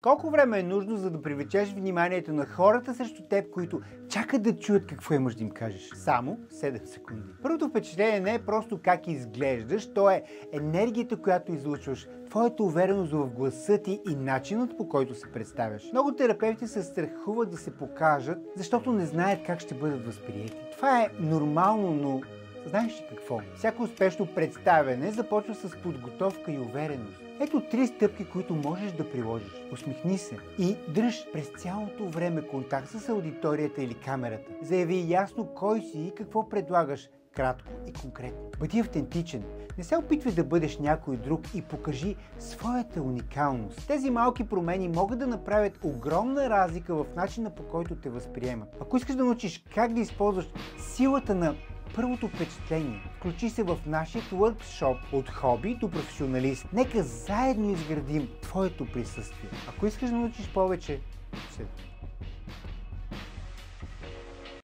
Колко време е нужно, за да привлечеш вниманието на хората срещу теб, които чакат да чуят какво имаш да им кажеш? Само 7 секунди. Първото впечатление не е просто как изглеждаш, то е енергията, която излучваш, твоята увереност в гласа ти и начинът, по който се представяш. Много терапевти се страхуват да се покажат, защото не знаят как ще бъдат възприети. Това е нормално, но знаеш ли какво? Всяко успешно представяне започва с подготовка и увереност. Ето 3 стъпки, които можеш да приложиш. Усмихни се и дръж през цялото време контакт с аудиторията или камерата. Заяви ясно кой си и какво предлагаш, кратко и конкретно. Бъди автентичен. Не се опитвай да бъдеш някой друг и покажи своята уникалност. Тези малки промени могат да направят огромна разлика в начина, по който те възприемат. Ако искаш да научиш как да използваш силата на първото впечатление, включи се в нашия workshop от хоби до професионалист. Нека заедно изградим твоето присъствие. Ако искаш да научиш повече,